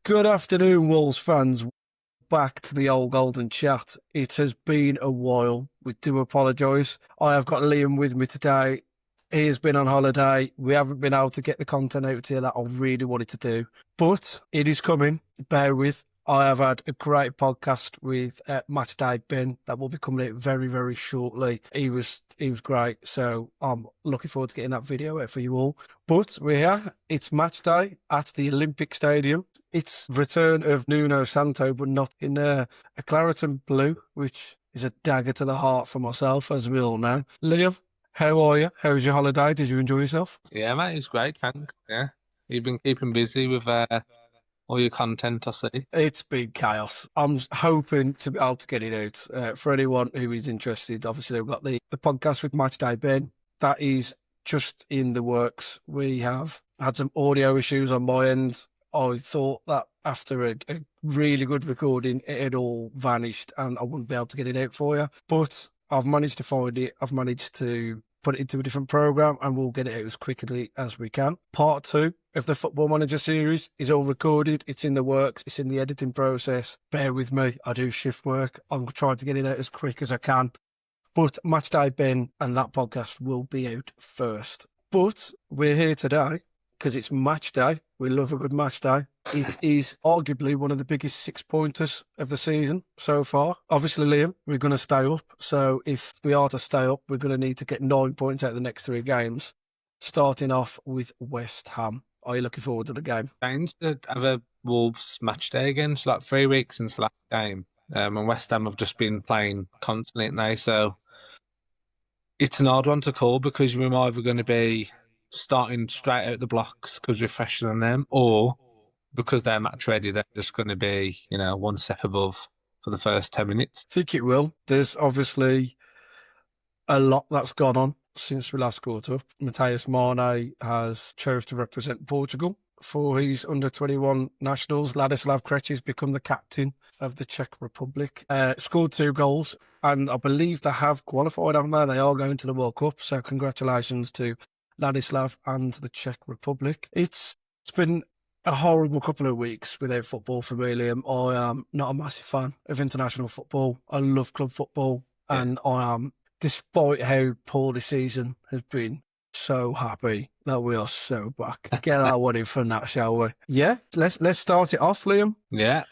Good afternoon, Wolves fans. Back to the old golden chat. It has been a while. We do apologise. I have got Liam with me today. He has been on holiday. We haven't been able to get the content out here that I really wanted to do, but it is coming. Bear with. I have had a great podcast with Matchday Ben that will be coming out very, very shortly. He was great, so I'm looking forward to getting that video out for you all. But we're here. It's match day at the Olympic Stadium. It's return of Nuno Santo, but not in a claret and blue, which is a dagger to the heart for myself, as we all know. Liam, how are you? How was your holiday? Did you enjoy yourself? Yeah, mate, it's great, thanks. Yeah, you've been keeping busy with all your content, I see. It's been chaos. I'm hoping to be able to get it out. For anyone who is interested, obviously we've got the podcast with Matchday Ben. That is just in the works. We have had some audio issues on my end. I thought that after a really good recording, it had all vanished and I wouldn't be able to get it out for you. But I've managed to find it. I've managed to put it into a different program and we'll get it out as quickly as we can. Part 2 of the Football Manager series is all recorded. It's in the works. It's in the editing process. Bear with me. I do shift work. I'm trying to get it out as quick as I can. But Matchday Ben and that podcast will be out first. But we're here today because it's match day. We love a good match day. It is arguably one of the biggest 6-pointers of the season so far. Obviously, Liam, we're going to stay up. So if we are to stay up, we're going to need to get 9 points out of the next 3 games, starting off with West Ham. Are you looking forward to the game? Trying to have a Wolves match day again. It's like 3 weeks since the last game. And West Ham have just been playing constantly now. So it's an odd one to call because we're either going to be starting straight out the blocks because we're fresher than them, or because they're match ready, they're just going to be, one step above for the first 10 minutes. I think it will. There's obviously a lot that's gone on since we last caught up. Matheus Mane has chose to represent Portugal for his under-21 nationals. Ladislav Krejci has become the captain of the Czech Republic. Scored 2 goals, and I believe they have qualified, haven't they? They are going to the World Cup, so congratulations to Ladislav and the Czech Republic. It's been a horrible couple of weeks without football for me, Liam. I am not a massive fan of international football. I love club football, and I am, despite how poor the season has been, so happy that we are so back. Get that one in from that, shall we? Yeah, let's start it off, Liam. Yeah,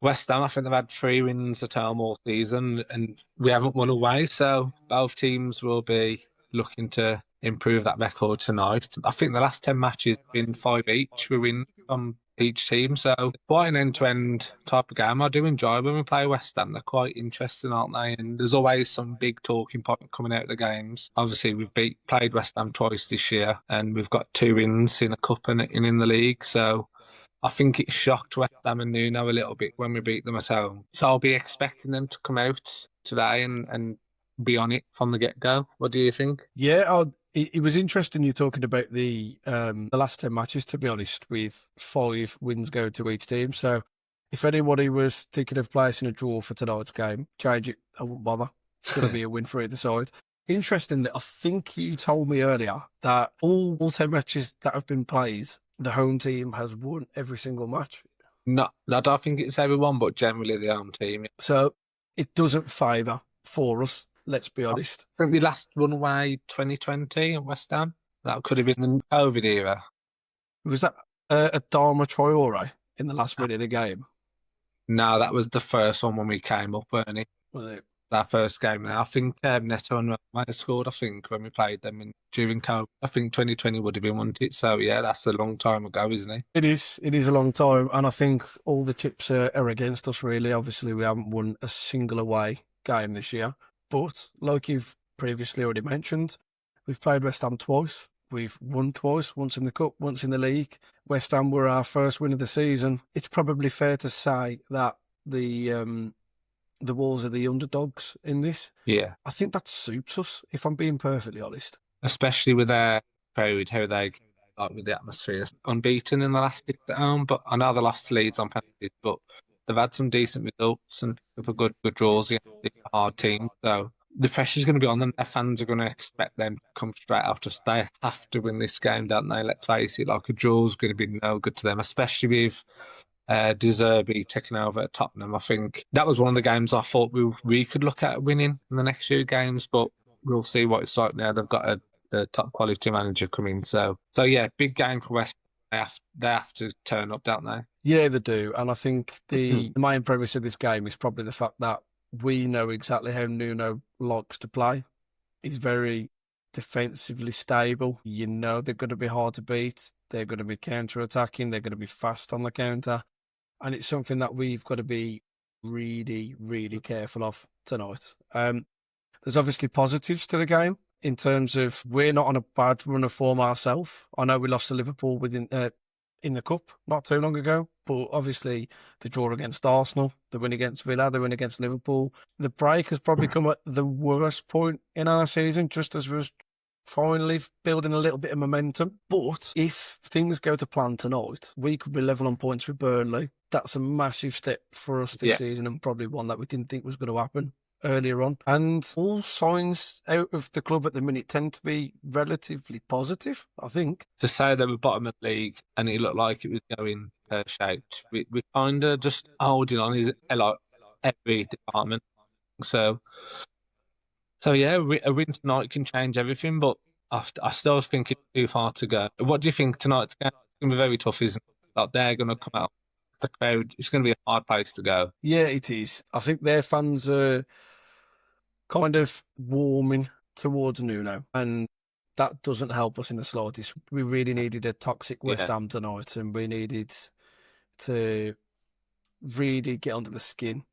West Ham, I think they've had 3 wins at home all season, and we haven't won away, so both teams will be looking to improve that record tonight. I think the last 10 matches have been 5 each. We win from each team, so quite an end-to-end type of game. I do enjoy when we play West Ham. They're quite interesting, aren't they? And there's always some big talking point coming out of the games. Obviously, we've played West Ham twice this year, and we've got 2 wins in a cup and in the league, so I think it shocked West Ham and Nuno a little bit when we beat them at home. So I'll be expecting them to come out today and be on it from the get-go. What do you think? Yeah, it was interesting you talking about the last 10 matches, to be honest, with 5 wins going to each team. So if anybody was thinking of placing a draw for tonight's game, change it. I wouldn't bother. It's going to be a win for either side. Interestingly, I think you told me earlier that all 10 matches that have been played, the home team has won every single match. No, I don't think it's everyone, but generally the home team. So it doesn't favour for us. Let's be honest. I think we last won away 2020 at West Ham. That could have been the COVID era. Was that a Dharma Traore in the last minute of the game? No, that was the first one when we came up, weren't it? Was it? That first game there. I think Neto and might have scored, when we played them during COVID. I think 2020 would have been, wouldn't it? So, yeah, that's a long time ago, isn't it? It is. It is a long time. And I think all the chips are against us, really. Obviously, we haven't won a single away game this year. But like you've previously already mentioned, we've played West Ham twice. We've won twice, once in the Cup, once in the league. West Ham were our first win of the season. It's probably fair to say that the Wolves are the underdogs in this. Yeah. I think that suits us, if I'm being perfectly honest. Especially with their crowd, how they like with the atmosphere. Unbeaten in the last 6 at home, but I know they lost to Leeds on penalties, but they've had some decent results and good draws against a hard team. So the pressure's going to be on them. Their fans are going to expect them to come straight after us. They have to win this game, don't they? Let's face it, like a draw's going to be no good to them, especially with De Zerbi taking over at Tottenham. I think that was one of the games I thought we could look at winning in the next few games, but we'll see what it's like now. They've got a top quality manager coming, so yeah, big game for West. They have to turn up, don't they? Yeah, they do. And I think the main premise of this game is probably the fact that we know exactly how Nuno likes to play. He's very defensively stable. You know they're going to be hard to beat. They're going to be counter-attacking. They're going to be fast on the counter. And it's something that we've got to be really, really careful of tonight. There's obviously positives to the game in terms of we're not on a bad run of form ourselves. I know we lost to Liverpool in the Cup not too long ago, but obviously the draw against Arsenal, the win against Villa, the win against Liverpool. The break has probably come at the worst point in our season, just as we was finally building a little bit of momentum. But if things go to plan tonight, we could be level on points with Burnley. That's a massive step for us this season, and probably one that we didn't think was going to happen earlier on. And all signs out of the club at the minute tend to be relatively positive, I think. To say they were bottom of the league and it looked like it was going pear-shaped, we kind of just holding on is like every department. So yeah, a win tonight can change everything, but I still think it's too far to go. What do you think tonight's game? It's going to be very tough, isn't it? Like they're going to come out. The crowd, it's going to be a hard place to go. Yeah, it is. I think their fans are kind of warming towards Nuno, and that doesn't help us in the slightest. We really needed a toxic West Ham tonight, and we needed to really get under the skin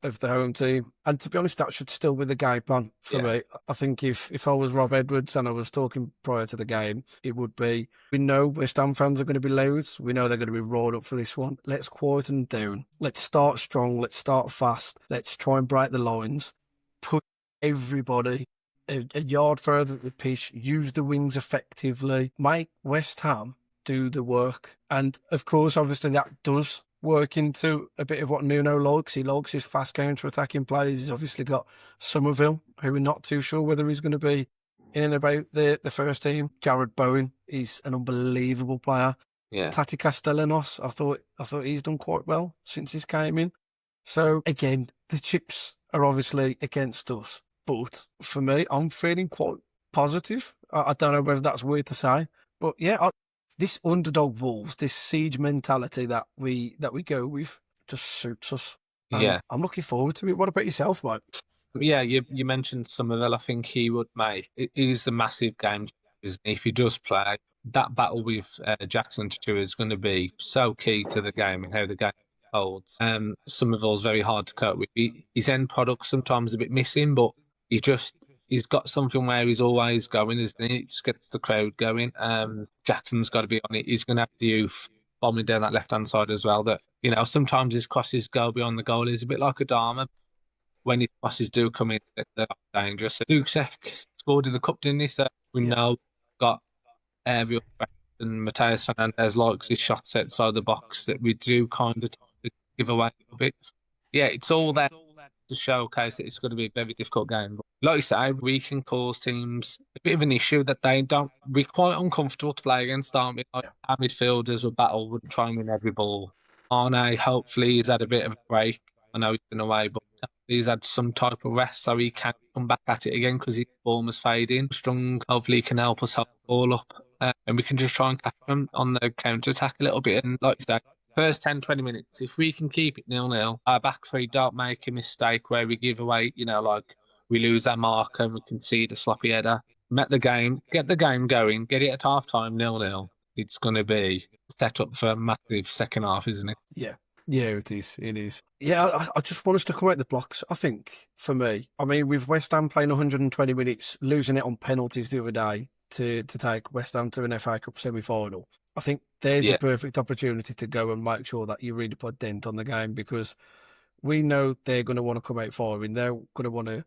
of the home team. And to be honest, that should still be the game plan for me. I think if I was Rob Edwards and I was talking prior to the game, it would be, we know West Ham fans are going to be loud. We know they're going to be roared up for this one. Let's quieten down. Let's start strong. Let's start fast. Let's try and break the lines. Put everybody a yard further at the pitch. Use the wings effectively. Make West Ham do the work. And of course, obviously that does work into a bit of what Nuno likes. He likes his fast counter-attacking players. He's obviously got Somerville, who we're not too sure whether he's going to be in and about the first team. Jared Bowen is an unbelievable player. Yeah. Tati Castellanos, I thought he's done quite well since he's came in. So again, the chips are obviously against us. But for me, I'm feeling quite positive. I don't know whether that's weird to say. But yeah, this underdog Wolves, this siege mentality that we go with, just suits us. Yeah, I'm looking forward to it. What about yourself, mate? Yeah, you mentioned Somerville. I think he would make it is a massive game. If he does play, that battle with Jackson Tutu is going to be so key to the game and how the game holds. Somerville's very hard to cope with. His end product sometimes a bit missing, but he's got something where he's always going, isn't he? It just gets the crowd going. Jackson's got to be on it. He's going to have the youth bombing down that left-hand side as well. That, sometimes his crosses go beyond the goal. He's a bit like Adama. When his crosses do come in, they're dangerous. Dukesek scored in the cup, didn't he? So we know got aerial threats, and Mateus Fernandez likes his shots outside the box that we do kind of give away a bit. Yeah, it's all there to showcase that it's going to be a very difficult game. But like you say, we can cause teams a bit of an issue that they don't. We're quite uncomfortable to play against, aren't we? Like, our midfielders will battle, would try and win every ball. Arne, hopefully, he's had a bit of a break. I know he's been away, but he's had some type of rest so he can come back at it again because his form is fading. Strong, hopefully, he can help us hold the ball up. And we can just try and catch them on the counter attack a little bit. And like you said, first 10, 20 minutes, if we can keep it 0-0, our back three don't make a mistake where we give away, like we lose our marker and we concede a sloppy header. Get the game going, get it at half time 0-0. It's going to be set up for a massive second half, isn't it? Yeah. Yeah, it is. It is. Yeah, I just want us to come out the blocks, I think, for me. I mean, with West Ham playing 120 minutes, losing it on penalties the other day to take West Ham to an FA Cup semi-final, I think there's a perfect opportunity to go and make sure that you really put a dent on the game, because we know they're going to want to come out firing. They're going to want to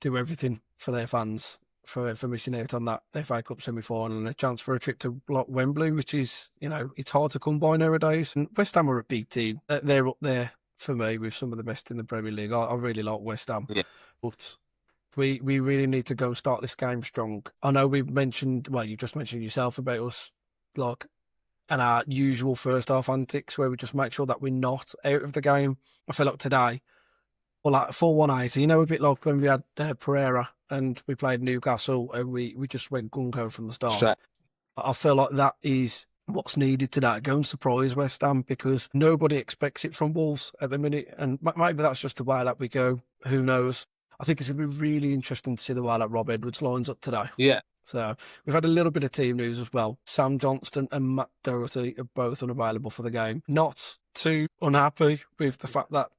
do everything for their fans for missing out on that FA Cup semi-final and a chance for a trip to Wembley, which is, it's hard to come by nowadays. And West Ham are a big team. They're up there for me with some of the best in the Premier League. I really like West Ham. Yeah. But we really need to go and start this game strong. I know we've mentioned, well, you just mentioned yourself about us, like, and our usual first half antics where we just make sure that we're not out of the game. I feel like today, well, like full 180, a bit like when we had Pereira and we played Newcastle and we just went gung-ho from the start. I feel like that is what's needed today. Go and surprise West Ham because nobody expects it from Wolves at the minute. And maybe that's just the way that we go. Who knows? I think it's going to be really interesting to see the way that Rob Edwards lines up today. Yeah. So we've had a little bit of team news as well. Sam Johnston and Matt Doherty are both unavailable for the game. Not too unhappy with the fact that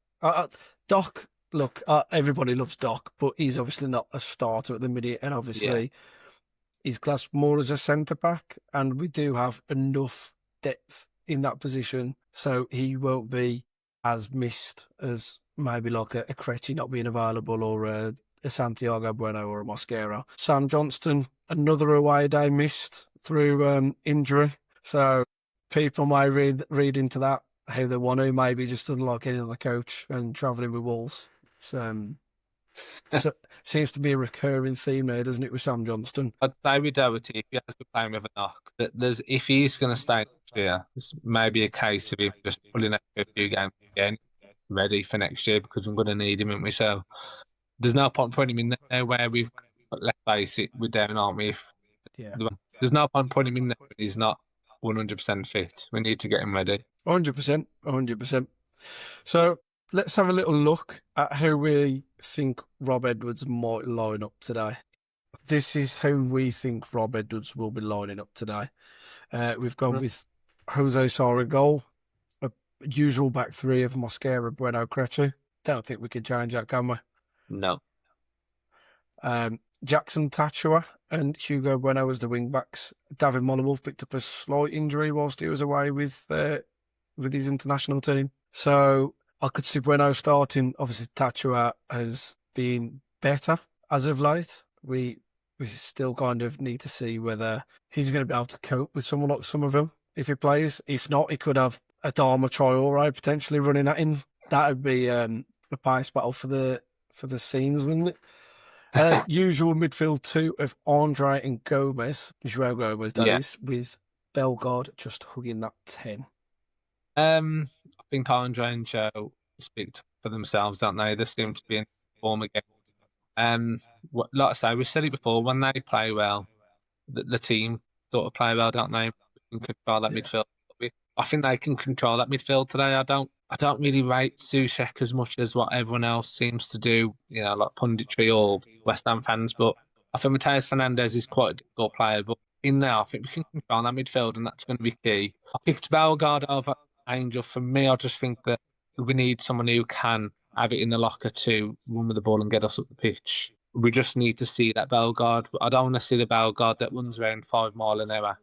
Doc, look, everybody loves Doc, but he's obviously not a starter at the minute. And obviously he's classed more as a centre-back. And we do have enough depth in that position. So he won't be as missed as maybe like a Krejci not being available or a Santiago Bueno or a Mosquera. Sam Johnston, another away day missed through injury. So people might read into that how they want to, maybe just unlock any other coach and travelling with Wolves. So seems to be a recurring theme there, doesn't it, with Sam Johnston? I'd say with Doherty, if he has to play with a knock, that if he's going to stay next year, it's maybe a case of him just pulling out a few games again, ready for next year, because I'm going to need him, aren't we? So there's no point putting him in there where we've, let's face it, we're down, aren't we? There's no point putting him in there when he's not 100% fit. We need to get him ready. 100%, 100%. So let's have a little look at how we think Rob Edwards might line up today. This is how we think Rob Edwards will be lining up today. We've gone with Jose Sarr goal, a usual back three of Mosquera, Bueno, Krejci. Don't think we can change that, can we? No. Jackson Tachua and Hugo Bueno as the wing backs. David Mollewolf picked up a slight injury whilst he was away with his international team. So I could see Bueno starting. Obviously, Tachua has been better as of late. We still kind of need to see whether he's going to be able to cope with someone like some of them if he plays. If not, he could have Adama Traore potentially running at him. That would be a pace battle for the scenes, wouldn't it? Usual midfield two of Andre and Gomez, João Gomez, that is, with Bellegarde just hugging that 10. I think Andre and Joe speak for themselves, don't they? They seem to be in form again. Like I say, we've said it before, when they play well, the team sort of play well, don't they? Can control that midfield. I think they can control that midfield today. I don't really rate Soucek as much as what everyone else seems to do, like punditry or West Ham fans. But I think Mateus Fernandes is quite a difficult player. But in there, I think we can control that midfield, and that's going to be key. I picked Bellegarde over Angel. For me, I just think that we need someone who can have it in the locker to run with the ball and get us up the pitch. We just need to see that Bellegarde. I don't want to see the Bellegarde that runs around 5 miles an hour,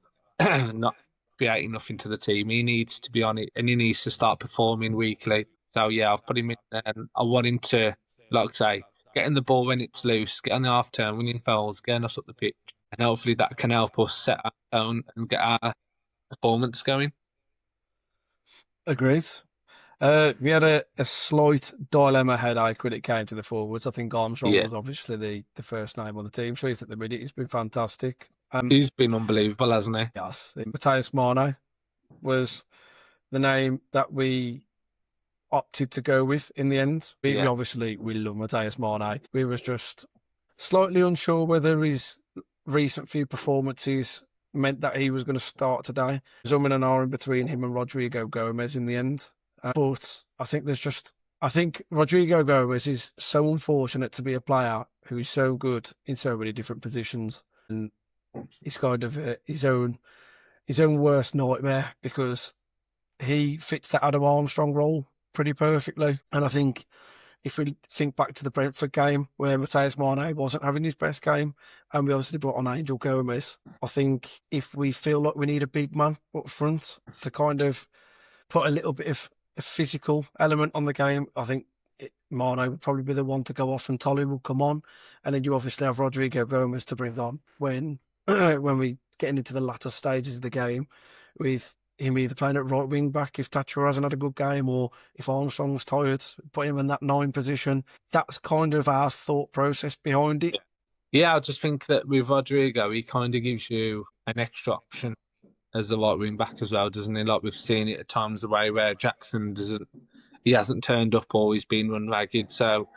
not creating nothing to the team. He needs to be on it, and he needs to start performing weekly. So yeah, I've put him in there, and I want him to, like I say, getting the ball when it's loose, get on the half turn, winning fouls, getting us up the pitch, and hopefully that can help us set our tone and get our performance going. Agreed. We had a slight dilemma headache when it came to the forwards. I think Armstrong was obviously the first name on the team sheet at the minute. He's been fantastic. He's been unbelievable, hasn't he? Yes. Mateus Mane was the name that we opted to go with in the end. We love Mateus Mane. We was just slightly unsure whether his recent few performances meant that he was going to start today. Zumming and ahhing between him and Rodrigo Gomez in the end. But I think Rodrigo Gomez is so unfortunate to be a player who is so good in so many different positions, and he's kind of his own worst nightmare because he fits that Adam Armstrong role pretty perfectly. And I think if we think back to the Brentford game where Mateus Mane wasn't having his best game, and we obviously brought on Angel Gomez, I think if we feel like we need a big man up front to kind of put a little bit of a physical element on the game, I think Mane would probably be the one to go off and Tolly will come on. And then you obviously have Rodrigo Gomez to bring on when we get into the latter stages of the game, with him either playing at right wing back if Thatcher hasn't had a good game, or if Armstrong's tired, put him in that 9 position. That's kind of our thought process behind it. Yeah, I just think that with Rodrigo, he kind of gives you an extra option as a right wing back as well, doesn't he? Like we've seen it at times away where Jackson he hasn't turned up or he's been run ragged. So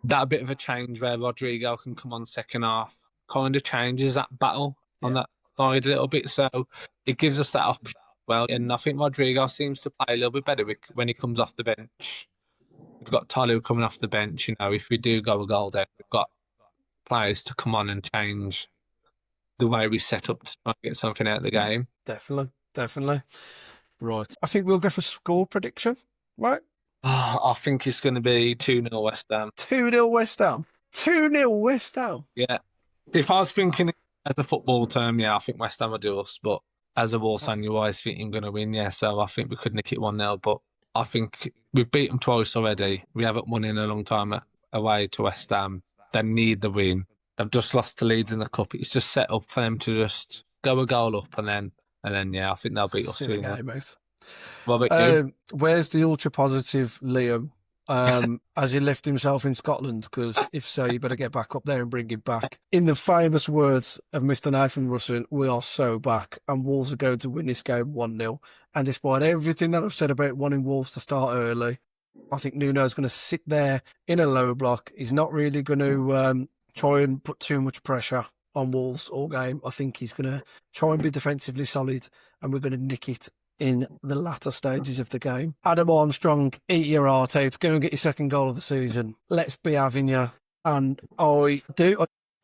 that bit of a change where Rodrigo can come on second half kind of changes that battle on that side a little bit. So it gives us that option. Well, and I think Rodrigo seems to play a little bit better when he comes off the bench. We've got Tolu coming off the bench. You know, if we do go a goal down, we've got players to come on and change the way we set up to try and get something out of the game. Definitely. Right. I think we'll go for score prediction, right? I think it's going to be 2-0 West Ham. 2-0 West Ham. 2-0 West Ham. Yeah. If I was thinking as a football term, yeah, I think West Ham will do us. But as a Wolves fan, you always think you're going to win, yeah. So I think we could nick it 1-0. But I think we've beat them twice already. We haven't won in a long time away to West Ham. They need the win. They've just lost to Leeds in the cup. It's just set up for them to just go a goal up and then yeah, I think they'll beat us. Silly game, mate. What about you? Where's the ultra positive Liam? Has he left himself in Scotland? Because if so, you better get back up there and bring him back. In the famous words of Mr. Nathan Russell, we are so back, and Wolves are going to win this game 1-0. And despite everything that I've said about wanting Wolves to start early, I think Nuno's going to sit there in a low block. He's not really going to try and put too much pressure on Wolves all game. I think he's going to try and be defensively solid, and we're going to nick it in the latter stages of the game. Adam Armstrong, eat your heart out. Go and get your second goal of the season. Let's be having you. And I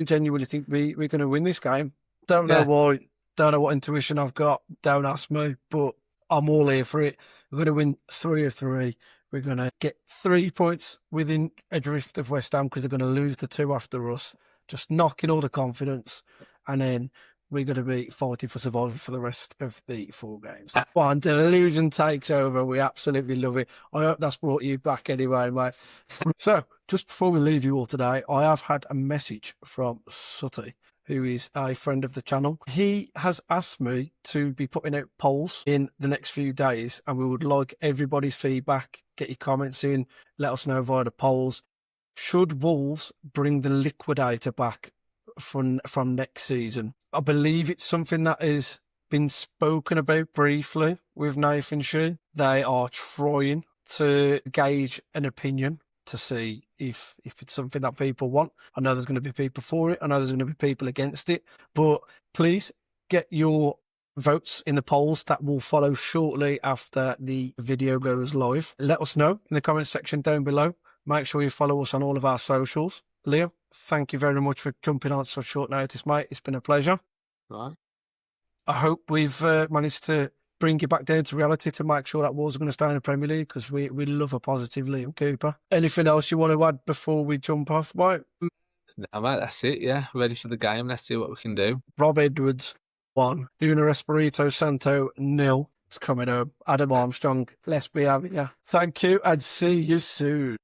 genuinely think we're going to win this game. Don't know why. Don't know what intuition I've got. Don't ask me. But I'm all here for it. We're going to win 3 of 3. We're going to get 3 points within a drift of West Ham because they're going to lose the 2 after us. Just knocking all the confidence. And then we're going to be fighting for survival for the rest of the 4 games. Fine, delusion takes over. We absolutely love it. I hope that's brought you back anyway, mate. So, just before we leave you all today, I have had a message from Sutty, who is a friend of the channel. He has asked me to be putting out polls in the next few days, and we would like everybody's feedback. Get your comments in. Let us know via the polls. Should Wolves bring the liquidator back from next season? I believe it's something that has been spoken about briefly with Nathan Shee. They are trying to gauge an opinion to see if it's something that people want. I know there's going to be people for it. I know there's going to be people against it. But please get your votes in the polls that will follow shortly after the video goes live. Let us know in the comment section down below. Make sure you follow us on all of our socials. Liam, thank you very much for jumping on so short notice, mate. It's been a pleasure. Right. I hope we've managed to bring you back down to reality to make sure that Wolves are going to stay in the Premier League, because we love a positive Liam Cooper. Anything else you want to add before we jump off, mate? No, mate, that's it, yeah. Ready for the game. Let's see what we can do. Rob Edwards, 1. Nuno Espirito Santo, 0. It's coming home. Adam Armstrong, let's be having you. Thank you and see you soon.